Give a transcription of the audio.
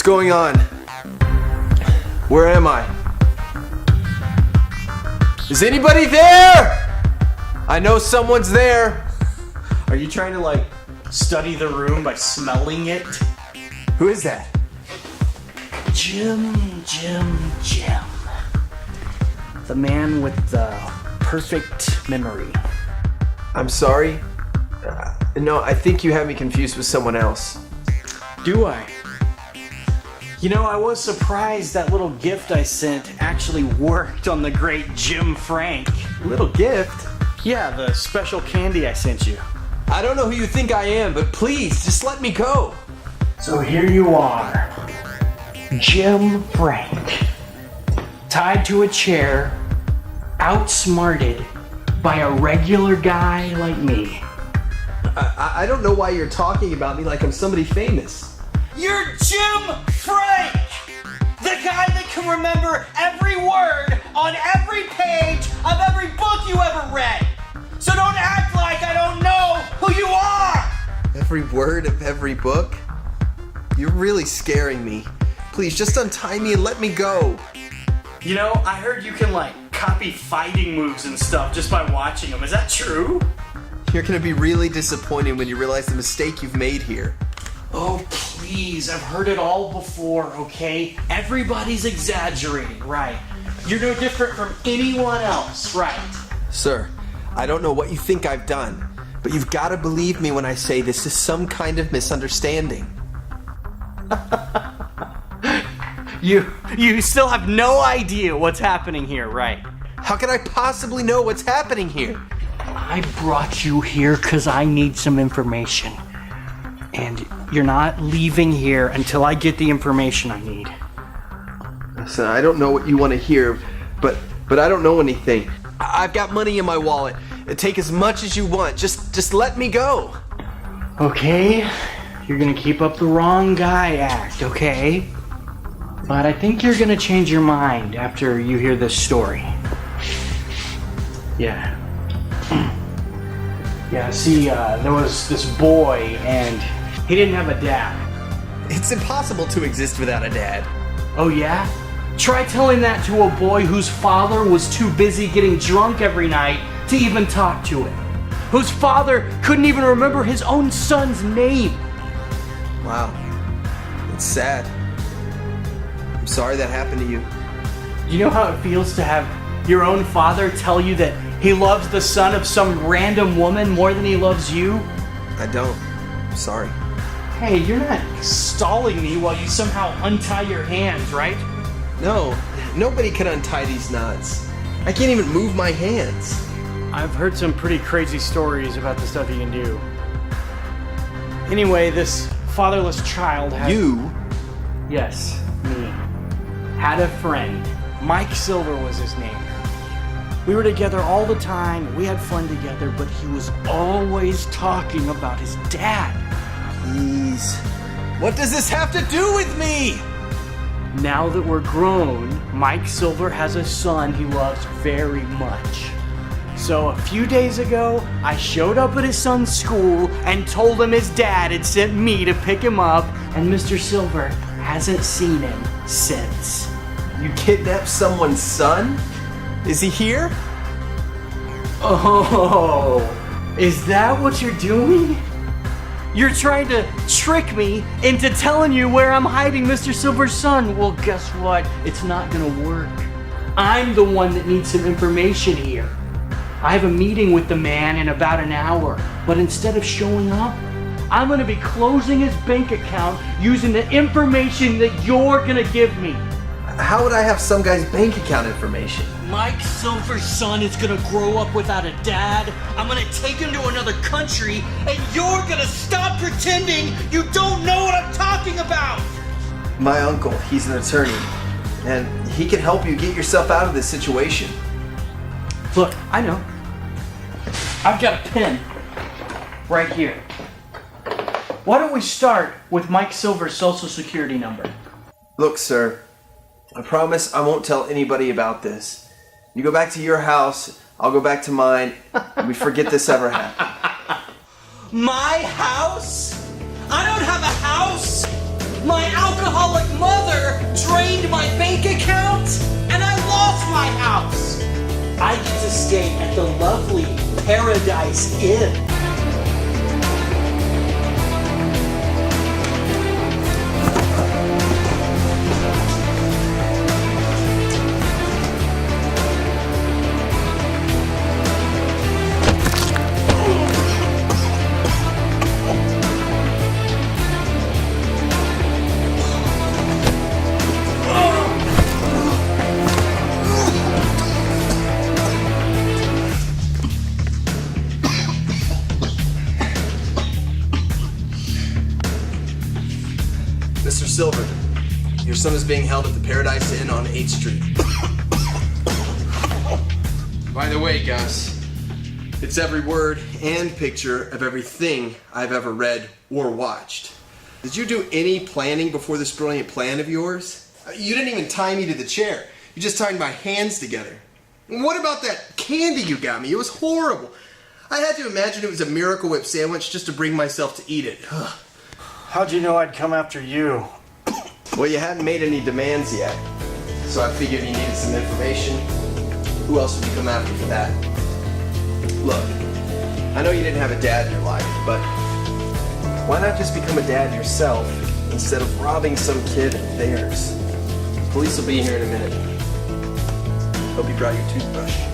going on? Where am I? Is anybody there? I know someone's there. Are you trying to like study the room by smelling it? Who is that? Jim. The man with the perfect memory. I'm sorry. No, I think you have me confused with someone else. Do I? You know, I was surprised that little gift I sent actually worked on the great Jim Frank. Little gift? Yeah, the special candy I sent you. I don't know who you think I am, but please, just let me go. So here you are, Jim Frank, tied to a chair, outsmarted by a regular guy like me. I don't know why you're talking about me like I'm somebody famous. You're Jim Frank! The guy that can remember every word on every page of every book you ever read. So don't act like I don't know who you are! Every word of every book? You're really scaring me. Please, just untie me and let me go. You know, I heard you can like copy fighting moves and stuff just by watching them. Is that true? You're gonna be really disappointed when you realize the mistake you've made here. Oh, please, I've heard it all before, okay? Everybody's exaggerating, right? You're no different from anyone else, right? Sir, I don't know what you think I've done, but you've got to believe me when I say this is some kind of misunderstanding. You still have no idea what's happening here, right? How can I possibly know what's happening here? I brought you here because I need some information. And you're not leaving here until I get the information I need. Listen, I don't know what you want to hear, but I don't know anything. I've got money in my wallet. Take as much as you want. Just let me go. Okay, you're gonna keep up the wrong guy act, okay? But I think you're gonna change your mind after you hear this story. Yeah. Yeah, see, there was this boy and he didn't have a dad. It's impossible to exist without a dad. Oh yeah? Try telling that to a boy whose father was too busy getting drunk every night to even talk to him. Whose father couldn't even remember his own son's name. Wow. It's sad. I'm sorry that happened to you. You know how it feels to have your own father tell you that he loves the son of some random woman more than he loves you? I don't. I'm sorry. Hey, you're not stalling me while you somehow untie your hands, right? No, nobody can untie these knots. I can't even move my hands. I've heard some pretty crazy stories about the stuff you can do. Anyway, this fatherless child had... You? Yes, me. Had a friend. Mike Silver was his name. We were together all the time, we had fun together, but he was always talking about his dad. Please. What does this have to do with me? Now that we're grown, Mike Silver has a son he loves very much. So a few days ago, I showed up at his son's school and told him his dad had sent me to pick him up, and Mr. Silver hasn't seen him since. You kidnapped someone's son? Is he here? Oh, is that what you're doing? You're trying to trick me into telling you where I'm hiding Mr. Silver's son. Well, guess what? It's not gonna work. I'm the one that needs some information here. I have a meeting with the man in about an hour, but instead of showing up, I'm gonna be closing his bank account using the information that you're gonna give me. How would I have some guy's bank account information? Mike Silver's son is gonna grow up without a dad. I'm gonna take him to another country, and you're gonna stop pretending you don't know what I'm talking about! My uncle, he's an attorney, and he can help you get yourself out of this situation. Look, I know. I've got a pen right here. Why don't we start with Mike Silver's social security number? Look, sir, I promise I won't tell anybody about this. You go back to your house, I'll go back to mine, and we forget this ever happened. My house? I don't have a house! My alcoholic drained my bank account, and I lost my house. I get to stay at the lovely Paradise Inn. Mr. Silver, your son is being held at the Paradise Inn on 8th Street. By the way, Gus, it's every word and picture of everything I've ever read or watched. Did you do any planning before this brilliant plan of yours? You didn't even tie me to the chair. You just tied my hands together. And what about that candy you got me? It was horrible. I had to imagine it was a Miracle Whip sandwich just to bring myself to eat it. Ugh. How'd you know I'd come after you? Well, you hadn't made any demands yet, so I figured you needed some information. Who else would you come after for that? Look, I know you didn't have a dad in your life, but why not just become a dad yourself instead of robbing some kid of theirs? Police will be here in a minute. Hope you brought your toothbrush.